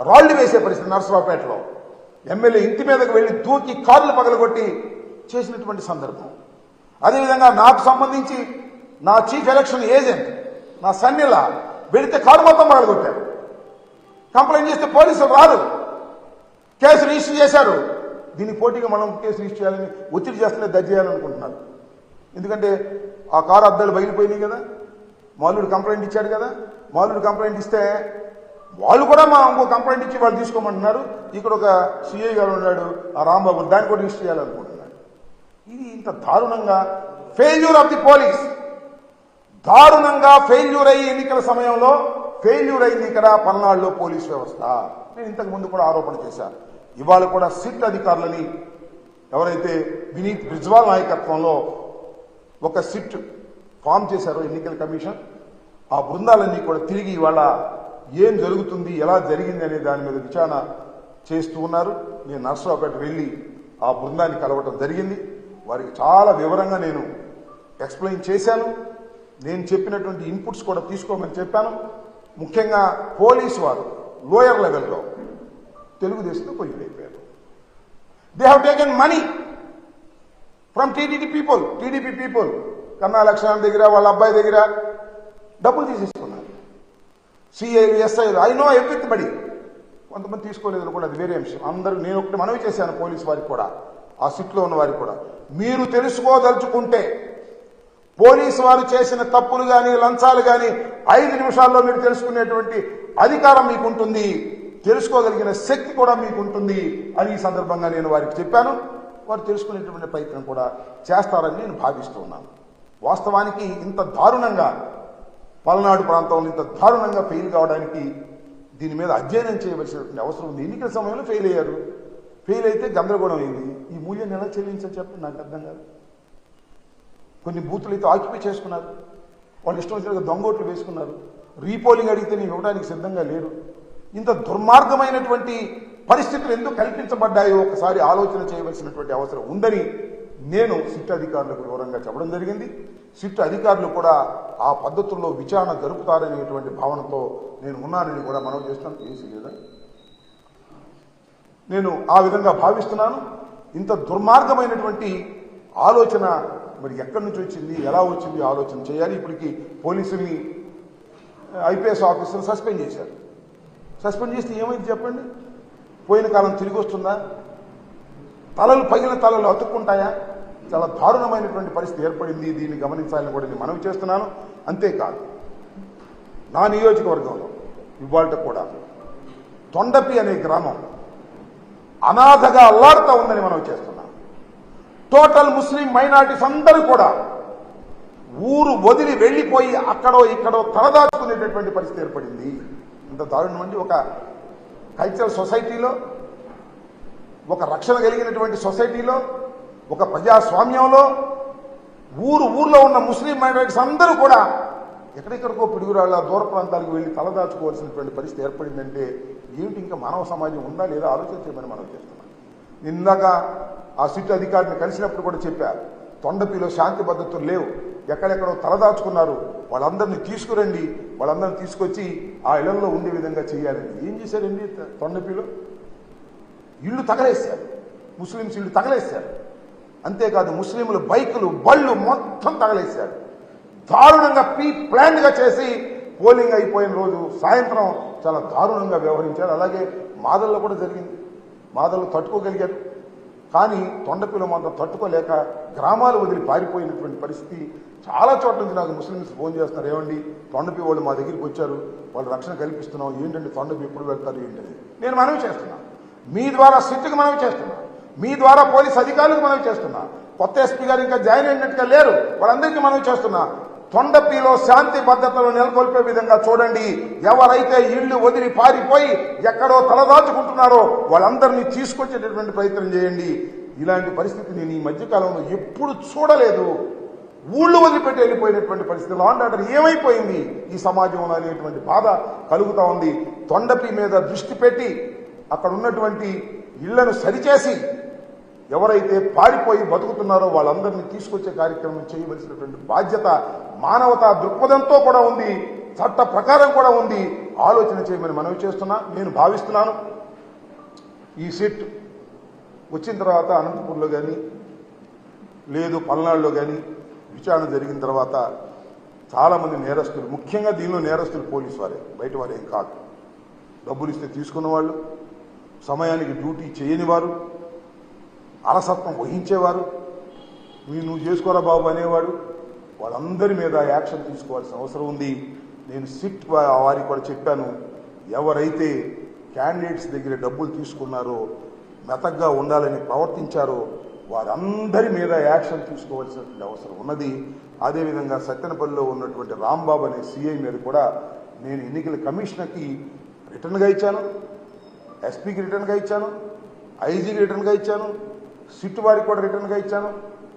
రాళ్లు వేసే పరిస్థితి నర్సరావుపేటలో ఎమ్మెల్యే ఇంటి మీదకు వెళ్లి దూకి కార్లు పగలగొట్టి చేసినటువంటి సందర్భం. అదేవిధంగా నాకు సంబంధించి నా చీఫ్ ఎలక్షన్ ఏజెంట్ నా సన్నిలా వెళితే కారు మొత్తం పగలగొట్టారు. కంప్లైంట్ చేస్తే పోలీసులు రారు, కేసు రిజిస్టర్ చేశారు. దీనికి పోటీగా మనం కేసు రిజిస్టర్ చేయాలని ఒత్తిడి చేస్తూనే దర్జీ చేయాలనుకుంటున్నారు. ఎందుకంటే ఆ కారు అద్దాలు బయలుపోయినాయి కదా, మాలుడు కంప్లైంట్ ఇచ్చాడు కదా. మాలుడు కంప్లైంట్ ఇస్తే వాళ్ళు కూడా మా ఇంకో కంప్లైంట్ ఇచ్చి వాళ్ళు తీసుకోమంటున్నారు. ఇక్కడ ఒక సిఐ గారు ఉన్నాడు, ఆ రాంబాబు, దాన్ని కూడా రిజిస్టర్ చేయాలనుకుంటున్నాడు. ఇది ఇంత దారుణంగా ఫెయిల్యూర్ ఆఫ్ ది పోలీస్, దారుణంగా ఫెయిల్యూర్ అయ్యి ఎన్నికల సమయంలో ఫెయిల్యూర్ అయింది ఇక్కడ పల్నాడులో పోలీస్ వ్యవస్థ. నేను ఇంతకు ముందు కూడా ఆరోపణ చేశాను. ఇవాళ కూడా సిట్ అధికారులని ఎవరైతే వినీత్ బ్రిజ్వాల్ నాయకత్వంలో ఒక సిట్ ఫామ్ చేశారో ఎన్నికల కమిషన్, ఆ బృందాలన్నీ కూడా తిరిగి ఇవాళ ఏం జరుగుతుంది, ఎలా జరిగింది అనే దాని మీద విచారణ చేస్తూ ఉన్నారు. నేను నర్సరావుపేట వెళ్ళి ఆ బృందాన్ని కలవటం జరిగింది. వారికి చాలా వివరంగా నేను ఎక్స్ప్లెయిన్ చేశాను. నేను చెప్పినటువంటి ఇన్పుట్స్ కూడా తీసుకోమని చెప్పాను. ముఖ్యంగా పోలీసు వారు లోయర్ లెవెల్లో తెలుగుదేశంతో కొయ్యలేపారు. They have taken money from TDP people. Kanna Lakshman దగ్గర, వాళ్ళ అబ్బాయి దగ్గర డబ్బులు తీసేసుకున్నారు. సిఐలు, ఎస్ఐలు, ఐ నో ఎవ్రీబడి. కొంతమంది తీసుకోలేదని కూడా అది వేరే అంశం. అందరూ నేను ఒకటి మనవి చేశాను పోలీసు వారికి కూడా, ఆ సిట్లో ఉన్న వారికి కూడా, మీరు తెలుసుకోదలుచుకుంటే పోలీసు వారు చేసిన తప్పులు కానీ లంచాలు కానీ 5 నిమిషాల్లో మీరు తెలుసుకునేటువంటి అధికారం మీకుంటుంది, తెలుసుకోగలిగిన శక్తి కూడా మీకుంటుంది అని ఈ సందర్భంగా నేను వారికి చెప్పాను. వారు తెలుసుకునేటువంటి ప్రయత్నం కూడా చేస్తారని నేను భావిస్తూ ఉన్నాను. వాస్తవానికి ఇంత దారుణంగా పల్నాడు ప్రాంతంలో ఇంత దారుణంగా ఫెయిల్ కావడానికి దీని మీద అధ్యయనం చేయవలసినటువంటి అవసరం ఉంది. ఎన్నికల సమయంలో ఫెయిల్ అయ్యారు. ఫెయిల్ అయితే గందరగోళం అయింది. ఈ మూల్యాన్ని ఎలా చెల్లించని చెప్పండి, నాకు అర్థం కాదు. కొన్ని బూతులు అయితే ఆక్యుపై చేసుకున్నారు, వాళ్ళు ఇష్టం వచ్చినట్టుగా దొంగోట్లు వేసుకున్నారు. రీపోలింగ్ అడిగితే నేను ఇవ్వడానికి సిద్ధంగా లేరు. ఇంత దుర్మార్గమైనటువంటి పరిస్థితులు ఎందుకు కల్పించబడ్డాయో ఒకసారి ఆలోచన చేయవలసినటువంటి అవసరం ఉందని నేను సిట్ అధికారులకు వివరంగా చెప్పడం జరిగింది. సిట్ అధికారులు కూడా ఆ పద్ధతుల్లో విచారణ జరుపుతారనేటువంటి భావనతో నేను ఉన్నానని కూడా మనవి చేస్తాను. ఏసీ లేదా, నేను ఆ విధంగా భావిస్తున్నాను. ఇంత దుర్మార్గమైనటువంటి ఆలోచన మరి ఎక్కడి నుంచి వచ్చింది, ఎలా వచ్చింది ఆలోచన చేయాలి. ఇప్పటికీ పోలీసుల్ని, ఐపీఎస్ ఆఫీసర్ని సస్పెండ్ చేశారు. సస్పెండ్ చేస్తే ఏమైంది చెప్పండి? పోయిన కాలం తిరిగి వస్తుందా? తలలు పగిలిన తలలు అతుక్కుంటాయా? చాలా దారుణమైనటువంటి పరిస్థితి ఏర్పడింది. దీన్ని గమనించాలని కూడా నేను మనవి చేస్తున్నాను. అంతేకాదు, నా నియోజకవర్గంలో ఇవాళ కూడా తొండపి అనే గ్రామం అనాథగా అల్లాడుతూ ఉందని మనవి చేస్తున్నాను. టోటల్ ముస్లిం మైనారిటీస్ అందరూ కూడా ఊరు వదిలి వెళ్ళిపోయి అక్కడో ఇక్కడో తలదాచుకునేటటువంటి పరిస్థితి ఏర్పడింది. ఇంత దారుణం అండి. ఒక కల్చరల్ సొసైటీలో, ఒక రక్షణ కలిగినటువంటి సొసైటీలో, ఒక ప్రజాస్వామ్యంలో ఊర్లో ఉన్న ముస్లిం మైనారిటీస్ అందరూ కూడా ఎక్కడెక్కడికో పిడుగురాళ్ళ దూర ప్రాంతాలకు వెళ్ళి తలదాచుకోవాల్సినటువంటి పరిస్థితి ఏర్పడిందంటే ఏమిటి ఇంకా మానవ సమాజం ఉందా లేదా ఆలోచన చేయమని మనం చేస్తున్నాం. నిన్నక ఆ సిట్ అధికారిని కలిసినప్పుడు కూడా చెప్పారు, తొండపిలో శాంతి భద్రతలు లేవు, ఎక్కడెక్కడో తలదాచుకున్నారు, వాళ్ళందరినీ తీసుకురండి, వాళ్ళందరినీ తీసుకొచ్చి ఆ ఇళ్లలో ఉండే విధంగా చేయాలని. ఏం చేశారండి తొండపిలో? ఇళ్ళు తగలేశారు, ముస్లింస్ ఇళ్ళు తగలేశారు. అంతేకాదు ముస్లింలు బైకులు, బళ్ళు మొత్తం తగలేశారు. దారుణంగా ప్లాన్గా చేసి పోలింగ్ అయిపోయిన రోజు సాయంత్రం చాలా దారుణంగా వ్యవహరించారు. అలాగే మాదల్లో కూడా జరిగింది. మాదల్లో తట్టుకోగలిగారు, కానీ తొండపిలో మాత్రం తట్టుకోలేక గ్రామాలు వదిలి పారిపోయినటువంటి పరిస్థితి. చాలా చోట్ల నుంచి నాకు ముస్లిమ్స్ ఫోన్ చేస్తున్నారు, ఏమండి తొండపి వాళ్ళు మా దగ్గరికి వచ్చారు, వాళ్ళు రక్షణ కల్పిస్తున్నాం, ఏంటంటే తొండపి ఎప్పుడు వెళ్తారు ఏంటని నేను మనవి చేస్తున్నాను. మీ ద్వారా సిట్కి మనవి చేస్తున్నా, మీ ద్వారా పోలీస్ అధికారులకు మనవి చేస్తున్నా. కొత్త ఎస్పీ గారు ఇంకా జాయిన్ అయినట్టుగా లేరు, వాళ్ళందరికీ మనవి చేస్తున్నా. తొండపిలో శాంతి భద్రతలు నెలకొల్పే విధంగా చూడండి. ఎవరైతే ఇళ్లు వదిలి పారిపోయి ఎక్కడో తలదాచుకుంటున్నారో వాళ్ళందరినీ తీసుకొచ్చేటటువంటి ప్రయత్నం చేయండి. ఇలాంటి పరిస్థితి నేను ఈ మధ్యకాలంలో ఎప్పుడు చూడలేదు. ఊళ్ళు వదిలిపెట్టి వెళ్ళిపోయినటువంటి పరిస్థితి, లా అండ్ ఆర్డర్ ఏమైపోయింది ఈ సమాజంలో అనేటువంటి బాధ కలుగుతూ ఉంది. తొండపి మీద దృష్టి పెట్టి అక్కడ ఉన్నటువంటి ఇళ్లను సరిచేసి ఎవరైతే పారిపోయి బతుకుతున్నారో వాళ్ళందరినీ తీసుకొచ్చే కార్యక్రమం చేయవలసినటువంటి బాధ్యత మానవతా దృక్పథంతో కూడా ఉంది, చట్ట ప్రకారం కూడా ఉంది. ఆలోచన చేయమని మనవి చేస్తున్నా. నేను భావిస్తున్నాను ఈ సిట్ వచ్చిన తర్వాత అనంతపూర్లో కానీ లేదు పల్నాడులో కానీ విచారణ జరిగిన తర్వాత చాలామంది నేరస్తులు, ముఖ్యంగా దీనిలో నేరస్తులు పోలీసు వారే, బయట వారు ఏం కాదు, డబ్బులు ఇస్తే తీసుకున్న వాళ్ళు, సమయానికి డ్యూటీ చేయని వారు, అలసత్వం వహించేవారు, నువ్వు చేసుకోరా బాబు అనేవాడు, వాళ్ళందరి మీద యాక్షన్ తీసుకోవాల్సిన అవసరం ఉంది. నేను సిట్ వారికి కూడా చెప్పాను, ఎవరైతే క్యాండిడేట్స్ దగ్గర డబ్బులు తీసుకున్నారో, మెతగ్గా ఉండాలని ప్రవర్తించారో వారందరి మీద యాక్షన్ తీసుకోవాల్సినటువంటి అవసరం ఉన్నది. అదేవిధంగా సత్తెనపల్లిలో ఉన్నటువంటి రాంబాబు అనే సిఐ మీద కూడా నేను ఎన్నికల కమిషనర్కి రిటర్న్గా ఇచ్చాను, ఎస్పీకి రిటర్న్గా ఇచ్చాను, ఐజీకి రిటర్న్గా ఇచ్చాను, సిట్ వారికి కూడా రిటర్న్గా ఇచ్చాను.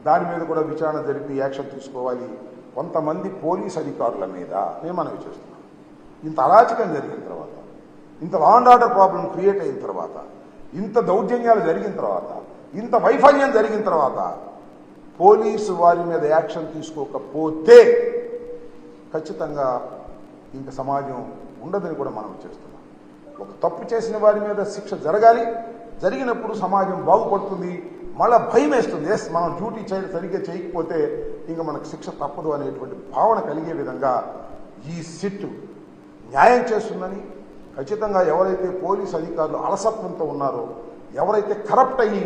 దాని మీద కూడా విచారణ జరిపి యాక్షన్ తీసుకోవాలి. కొంతమంది పోలీస్ అధికారుల మీద నేను మనవి చేస్తున్నాను. ఇంత అరాచకం జరిగిన తర్వాత, ఇంత law and order problem create అయిన తర్వాత, ఇంత దౌర్జన్యాలు జరిగిన తర్వాత, ఇంత వైఫల్యం జరిగిన తర్వాత పోలీసు వారి మీద యాక్షన్ తీసుకోకపోతే ఖచ్చితంగా ఇంక సమాజం ఉండదని కూడా మనం చేస్తున్నాం. ఒక తప్పు చేసిన వారి మీద శిక్ష జరగాలి. జరిగినప్పుడు సమాజం బాగుపడుతుంది. మళ్ళీ భయం వేస్తుంది, ఎస్ మనం డ్యూటీ సరిగ్గా చేయకపోతే ఇంకా మనకు శిక్ష తప్పదు అనేటువంటి భావన కలిగే విధంగా ఈ సిట్ న్యాయం చేస్తుందని, ఖచ్చితంగా ఎవరైతే పోలీసు అధికారులు అలసత్వంతో ఉన్నారో, ఎవరైతే కరప్ట్ అయ్యి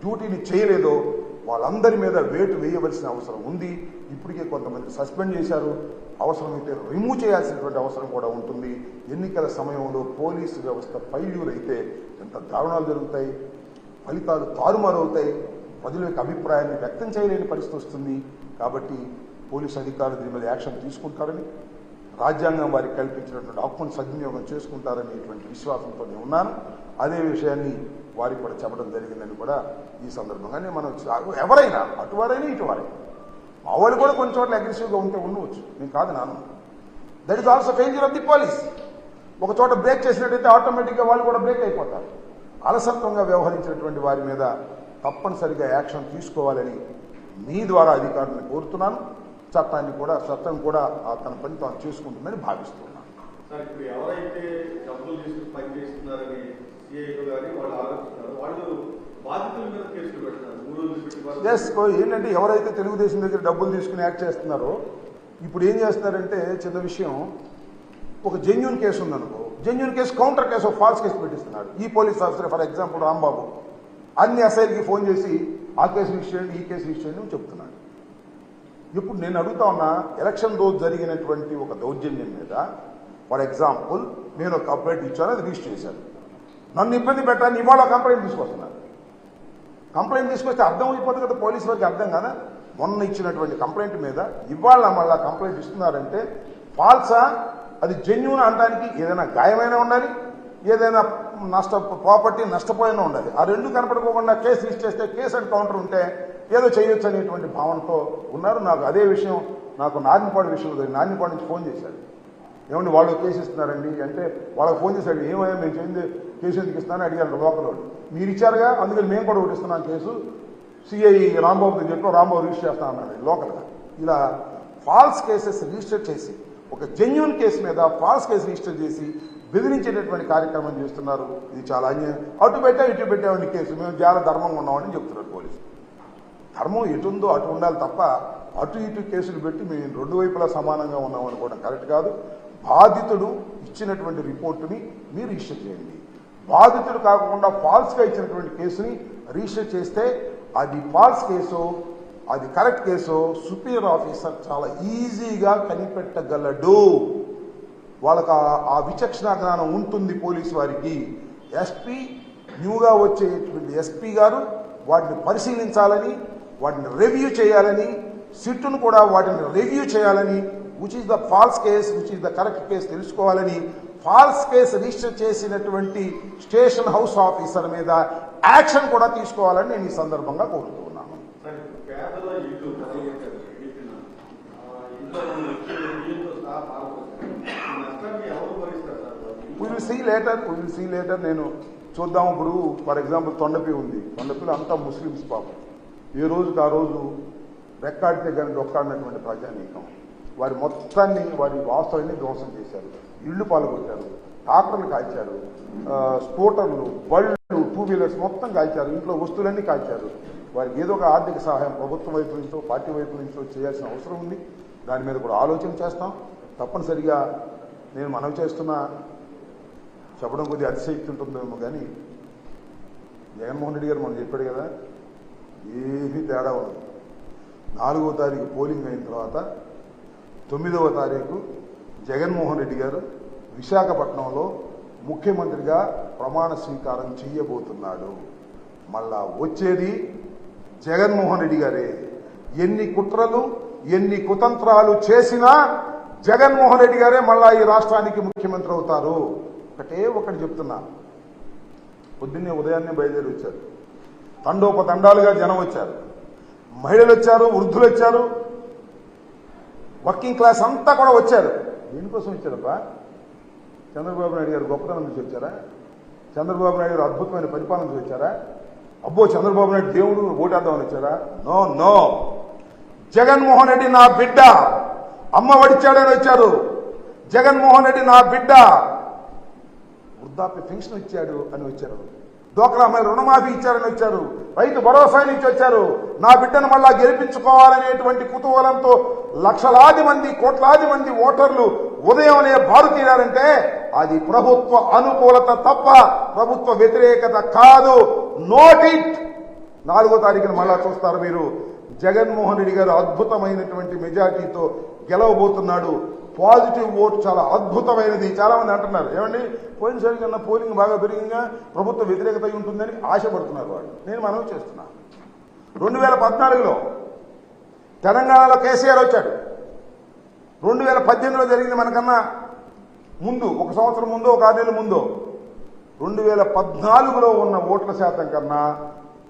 డ్యూటీని చేయలేదో వాళ్ళందరి మీద వేటు వేయవలసిన అవసరం ఉంది. ఇప్పటికే కొంతమంది సస్పెండ్ చేశారు, అవసరమైతే రిమూవ్ చేయాల్సినటువంటి అవసరం కూడా ఉంటుంది. ఎన్నికల సమయంలో పోలీసు వ్యవస్థ ఫెయిల్యూర్ అయితే ఎంత దారుణాలు జరుగుతాయి, ఫలితాలు తారుమారవుతాయి, ప్రజల యొక్క అభిప్రాయాన్ని వ్యక్తం చేయలేని పరిస్థితి వస్తుంది. కాబట్టి పోలీసు అధికారులు దీని మీద యాక్షన్ తీసుకుంటారని, రాజ్యాంగం వారికి కల్పించినటువంటి హక్కును సద్వినియోగం చేసుకుంటారనేటువంటి విశ్వాసంతో నేను ఉన్నాను. అదే విషయాన్ని వారికి కూడా చెప్పడం జరిగిందని కూడా ఈ సందర్భంగానే మనం ఎవరైనా అటువారైనా ఇటువారైనా, మా వాళ్ళు కూడా కొన్ని చోట్ల అగ్రెసివ్గా ఉంటే ఉండవచ్చు, నేను కాదు నాను. That is also failure of the police. ఒక చోట బ్రేక్ చేసినట్టయితే ఆటోమేటిక్గా వాళ్ళు కూడా బ్రేక్ అయిపోతారు. అలసత్వంగా వ్యవహరించినటువంటి వారి మీద తప్పనిసరిగా యాక్షన్ తీసుకోవాలని మీ ద్వారా అధికారులను కోరుతున్నాను. చట్టం కూడా తన పని తాను చేసుకుంటుందని భావిస్తున్నాను. ఏంటంటే ఎవరైతే తెలుగుదేశం దగ్గర డబ్బులు తీసుకుని యాక్ట్ చేస్తున్నారో ఇప్పుడు ఏం చేస్తున్నారంటే, చిన్న విషయం, ఒక జెన్యూన్ కేసు ఉందనుకో, genuine case counter case false case పెట్టిస్తున్నాడు. ఈ police officer for example Rambabu అన్ని ఎస్ఐలకి ఫోన్ చేసి ఆ కేసు రిజిస్టర్ చేయండి, ఈ కేసు రిజిస్టర్ చేయండి అని చెప్తున్నాడు. ఇప్పుడు నేను అడుగుతా ఉన్నా, ఎలక్షన్ రోజు జరిగినటువంటి ఒక దౌర్జన్యం మీద ఫర్ ఎగ్జాంపుల్ నేను ఒక కంప్లైంట్ ఇచ్చాను, అది రిజిస్టర్ చేశాను. నన్ను ఇబ్బంది పెట్టాలని ఇవాళ కంప్లైంట్ తీసుకొస్తున్నారు. కంప్లైంట్ తీసుకొస్తే అర్థం అయిపోతుంది కదా, పోలీసు వారికి అర్థం కదా. మొన్న ఇచ్చినటువంటి కంప్లైంట్ మీద ఇవాళ మళ్ళీ కంప్లైంట్ ఇస్తున్నారంటే ఫాల్సా, అది జెన్యూన్ అనడానికి ఏదైనా గాయమైనా ఉండాలి, ఏదైనా ప్రాపర్టీ నష్టపోయినా ఉండాలి. ఆ రెండు కనపడుకోకుండా కేసు రిజిస్టర్ చేస్తే కేసు అండ్ కౌంటర్ ఉంటే ఏదో చేయొచ్చు అనేటువంటి భావనతో ఉన్నారు. నాకు అదే విషయం నాకు నారాయణపాడు విషయంలో నారాయణపాడు నుంచి ఫోన్ చేశాడు. ఏమండి వాళ్ళు కేసు ఇస్తున్నారండి అంటే, వాళ్ళకి ఫోన్ చేశాడు, ఏమయ్యా మేము చేయింది కేసు ఎందుకు ఇస్తున్నారని అడిగారు లోకల్ వాళ్ళు. మీరు ఇచ్చారుగా, అందుకని మేము కూడా ఒకటి ఇస్తున్నాం కేసు, సిఐ రాంబాబుతో చెప్పి రాంబాబు రిజిస్టర్ చేస్తా అన్నాడు లోకల్గా. ఇలా ఫాల్స్ కేసెస్ రిజిస్టర్ చేసి, ఒక జెన్యూన్ కేసు మీద ఫాల్స్ కేసు రిజిస్టర్ చేసి బెదిరించేటటువంటి కార్యక్రమం చేస్తున్నారు. ఇది చాలా అన్యాయం. అటు పెట్టామండి కేసు, మేము చాలా ధర్మంగా ఉన్నామని చెప్తున్నారు పోలీసులు. ధర్మం ఎటు ఉందో అటు ఉండాలి తప్ప అటు ఇటు కేసులు పెట్టి మేము రెండు వైపులా సమానంగా ఉన్నామనుకోవడం కరెక్ట్ కాదు. బాధితుడు ఇచ్చినటువంటి రిపోర్టుని మీరు రిజిస్టర్ చేయండి. బాధితుడు కాకుండా ఫాల్స్గా ఇచ్చినటువంటి కేసుని రిజిస్టర్ చేస్తే అది ఫాల్స్ కేసు, అది కరెక్ట్ కేసు సుపీరియర్ ఆఫీసర్ చాలా ఈజీగా కనిపెట్టగలడు. వాళ్ళకి ఆ విచక్షణ జ్ఞానం ఉంటుంది పోలీసు వారికి. ఎస్పీ న్యూగా వచ్చేటువంటి ఎస్పీ గారు వాటిని పరిశీలించాలని, వాటిని రివ్యూ చేయాలని, సిట్టును కూడా వాటిని రివ్యూ చేయాలని, which is the false case, which is the correct case తెలుసుకోవాలని, ఫాల్స్ కేసు రిజిస్టర్ చేసినటువంటి స్టేషన్ హౌస్ ఆఫీసర్ మీద యాక్షన్ కూడా తీసుకోవాలని నేను ఈ సందర్భంగా కోరుతున్నాను. విల్ సీ లేటర్ నేను చూద్దాం. ఇప్పుడు ఫర్ ఎగ్జాంపుల్ తొండపి ఉంది, తొండపిలో అంతా ముస్లిమ్స్ పాపం, ఏ రోజుకి ఆ రోజు రెక్కాడితే కానీ డొక్కాడినటువంటి ప్రజానీకం వారి మొత్తాన్ని, వారి వాస్తవాన్ని ధ్వంసం చేశారు. ఇళ్ళు పాల్గొట్టారు, ట్రాక్టర్లు కాల్చారు, స్కూటర్లు, బళ్ళు, టూ వీలర్స్ మొత్తం కాల్చారు, ఇంట్లో వస్తువులన్నీ కాల్చారు. వారికి ఏదో ఒక ఆర్థిక సహాయం ప్రభుత్వం వైపు నుంచో పార్టీ వైపు నుంచో చేయాల్సిన అవసరం ఉంది. దాని మీద కూడా ఆలోచన చేస్తాం. తప్పనిసరిగా నేను మనవి చేస్తున్నా, చెప్పడం కొద్దిగా అతిశక్తి ఉంటుందేమో కానీ జగన్మోహన్ రెడ్డి గారు మనం చెప్పాడు కదా, ఏమీ తేడా ఉండదు. 4వ తారీఖు పోలింగ్ అయిన తర్వాత 9వ తారీఖు జగన్మోహన్ రెడ్డి గారు విశాఖపట్నంలో ముఖ్యమంత్రిగా ప్రమాణ స్వీకారం చేయబోతున్నాడు. మళ్ళా వచ్చేది జగన్మోహన్ రెడ్డి గారే. ఎన్ని కుట్రలు ఎన్ని కుతంత్రాలు చేసినా జగన్మోహన్ రెడ్డి గారే మళ్ళా ఈ రాష్ట్రానికి ముఖ్యమంత్రి అవుతారు. ఒకటి చెప్తున్నా, పొద్దున్నే ఉదయాన్నే బయలుదేరి వచ్చారు, తండోపతండాలుగా జనం వచ్చారు, మహిళలు వచ్చారు, వృద్ధులు వచ్చారు, వర్కింగ్ క్లాస్ అంతా కూడా వచ్చారు. దేనికోసం వచ్చారప్ప? చంద్రబాబు నాయుడు గారు గొప్పతనం నుంచి వచ్చారా? చంద్రబాబు నాయుడు గారు అద్భుతమైన పరిపాలన నుంచి వచ్చారా? అబ్బో చంద్రబాబు నాయుడు దేవుడు ఓటేద్దామని వచ్చారా? No no. జగన్మోహన్ రెడ్డి నా బిడ్డ, అమ్మ వడిచాడని వచ్చారు. జగన్మోహన్ రెడ్డి నా బిడ్డ, వృద్ధాప్య పెన్షన్ ఇచ్చాడు అని వచ్చారు. డోక్రా అమ్మాయిలు రుణమాఫీ ఇచ్చారని వచ్చారు. రైతు భరోసా నుంచి వచ్చారు. నా బిడ్డను మళ్ళా గెలిపించుకోవాలనేటువంటి కుతూహలంతో లక్షలాది మంది కోట్లాది మంది ఓటర్లు ఉదయంనే బారు తీరారంటే అది ప్రభుత్వ అనుకూలత తప్ప ప్రభుత్వ వ్యతిరేకత కాదు. Note it. 4వ తారీఖున మళ్ళా చూస్తారు మీరు. జగన్మోహన్ రెడ్డి గారు అద్భుతమైనటువంటి మెజార్టీతో గెలవబోతున్నాడు. పాజిటివ్ ఓటు చాలా అద్భుతమైనది. చాలా మంది అంటున్నారు, ఏమండి పోయినసారి కన్నా పోలింగ్ బాగా పెరిగిందా, ప్రభుత్వ వ్యతిరేకత ఉంటుందని ఆశపడుతున్నారు వాళ్ళు. నేను మనవి చేస్తున్నా, 2014లో తెలంగాణలో కేసీఆర్ వచ్చాడు. 2018లో జరిగింది మనకన్నా ముందు, 1 సంవత్సరం ముందో 1 6 నెలల ముందో. 2014లో ఉన్న ఓట్ల శాతం కన్నా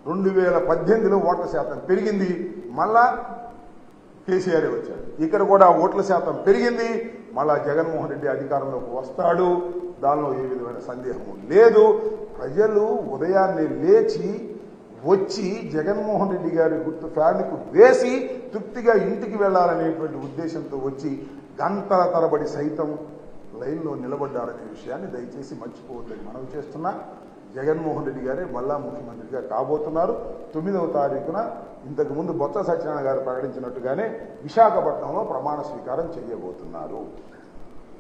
2018లో ఓట్ల శాతం పెరిగింది. మళ్ళా కేసీఆర్ వచ్చాడు. ఇక్కడ కూడా ఓట్ల శాతం పెరిగింది. మళ్ళా జగన్మోహన్ రెడ్డి అధికారంలోకి వస్తాడు. దానిలో ఏ విధమైన సందేహము లేదు. ప్రజలు ఉదయాన్నే లేచి వచ్చి జగన్మోహన్ రెడ్డి గారి గుర్తు ఫ్యాన్కు వేసి తృప్తిగా ఇంటికి వెళ్లాలనేటువంటి ఉద్దేశంతో వచ్చి గంటల తరబడి సైతం లైన్లో నిలబడ్డారనే విషయాన్ని దయచేసి మర్చిపోవద్దని మనవి చేస్తున్నా. జగన్మోహన్ రెడ్డి గారే మళ్ళా ముఖ్యమంత్రిగా కాబోతున్నారు. 9వ తారీఖున ఇంతకుముందు బొత్స సత్యనారాయణ గారు ప్రకటించినట్టుగానే విశాఖపట్నంలో ప్రమాణ స్వీకారం చేయబోతున్నారు.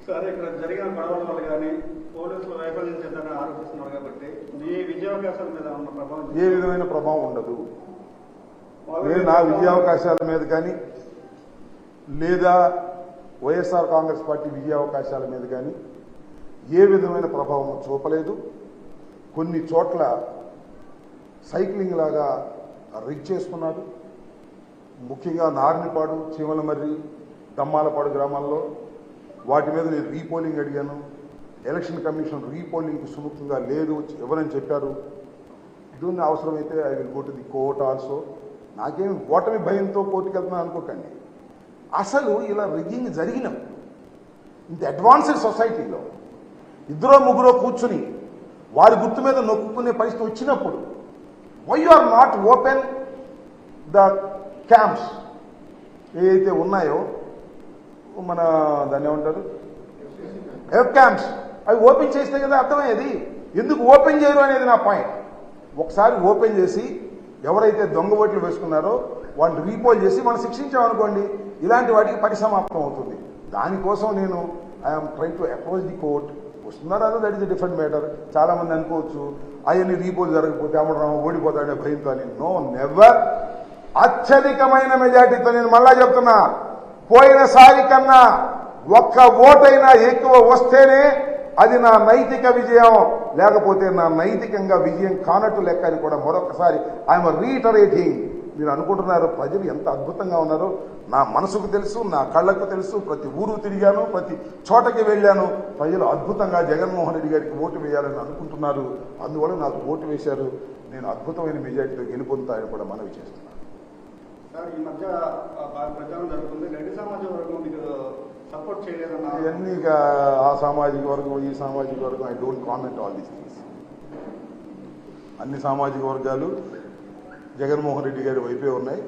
సరే, ఇక్కడ జరిగిన గొడవల వల్ల కానీ పోలీసులు వైఫల్యం చెందని ఆరోపిస్తున్నారు కాబట్టి మీ విద్యావకాశాల మీద ఉన్న ప్రభావం ఏ విధమైన ప్రభావం ఉండదు. నా విద్యావకాశాల మీద కానీ లేదా వైఎస్ఆర్ కాంగ్రెస్ పార్టీ విజయావకాశాల మీద కానీ ఏ విధమైన ప్రభావం చూపలేదు. కొన్ని చోట్ల సైక్లింగ్ లాగా రిగ్ చేసుకున్నాడు. ముఖ్యంగా నార్నిపాడు, చీమలమర్రి, దమ్మాలపాడు గ్రామాల్లో వాటి మీద నేను రీపోలింగ్ అడిగాను. ఎలక్షన్ కమిషన్ రీపోలింగ్కి సుముఖంగా లేదు ఎవరని చెప్పారు. దీన్ని అవసరమైతే I will go to the court also. నాకేం ఓటమి భయంతో కోర్టుకు వెళ్తున్నాను అనుకోకండి. అసలు ఇలా రిగ్గింగ్ జరిగినప్పుడు ఇంత అడ్వాన్స్డ్ సొసైటీలో 2-3 కూర్చుని వారి గుర్తు మీద నొక్కునే పరిస్థితి వచ్చినప్పుడు why you are not open the camps ఏదైతే ఉన్నాయో, మన దాన్ని ఏమంటారు, ఎఫ్ క్యాంప్స్, అవి ఓపెన్ చేస్తే కదా అర్థమయ్యేది. ఎందుకు ఓపెన్ చేయరు అనేది నా పాయింట్. ఒకసారి ఓపెన్ చేసి ఎవరైతే దొంగ ఓట్లు వేసుకున్నారో వాళ్ళని రీపోల్ చేసి మనం శిక్షించామనుకోండి, ఇలాంటి వాటికి పరిసమాప్తం అవుతుంది. దానికోసం నేను I'm try to approach the court. వస్తున్నారా that is a different matter. చాలా మంది అనుకోవచ్చు అవన్నీ రీపోల్ జరగకపోతే అమరరావు ఓడిపోతాడే భయంతో అని. No, never. అత్యధికమైన మెజార్టీతో నేను మళ్ళా చెప్తున్నా, పోయినసారి కన్నా ఒక్క ఓటైనా ఎక్కువ వస్తేనే అది నా నైతిక విజయం, లేకపోతే నా నైతికంగా విజయం కానట్టు లెక్క అని కూడా మరొకసారి ఐఎమ్ రీటరేటింగ్. మీరు అనుకుంటున్నారు ప్రజలు ఎంత అద్భుతంగా ఉన్నారో. నా మనసుకు తెలుసు, నా కళ్ళకు తెలుసు. ప్రతి ఊరు తిరిగాను, ప్రతి చోటకి వెళ్ళాను. ప్రజలు అద్భుతంగా జగన్మోహన్ రెడ్డి గారికి ఓటు వేయాలని అనుకుంటున్నారు. అందువల్ల నాకు ఓటు వేశారు. నేను అద్భుతమైన మెజార్టీతో గెలుపొందుతాయని కూడా మనవి చేస్తున్నాను. సార్, ఈ మధ్య ప్రచారం జరుగుతుంది, రెడ్డి సామాజిక వర్గం మీకు సపోర్ట్ చేయలేదన్నా? ఇవన్నీ ఆ సామాజిక వర్గం ఈ సామాజిక వర్గం, I don't comment all these things. అన్ని సామాజిక వర్గాలు జగన్మోహన్ రెడ్డి గారి వైపే ఉన్నాయి.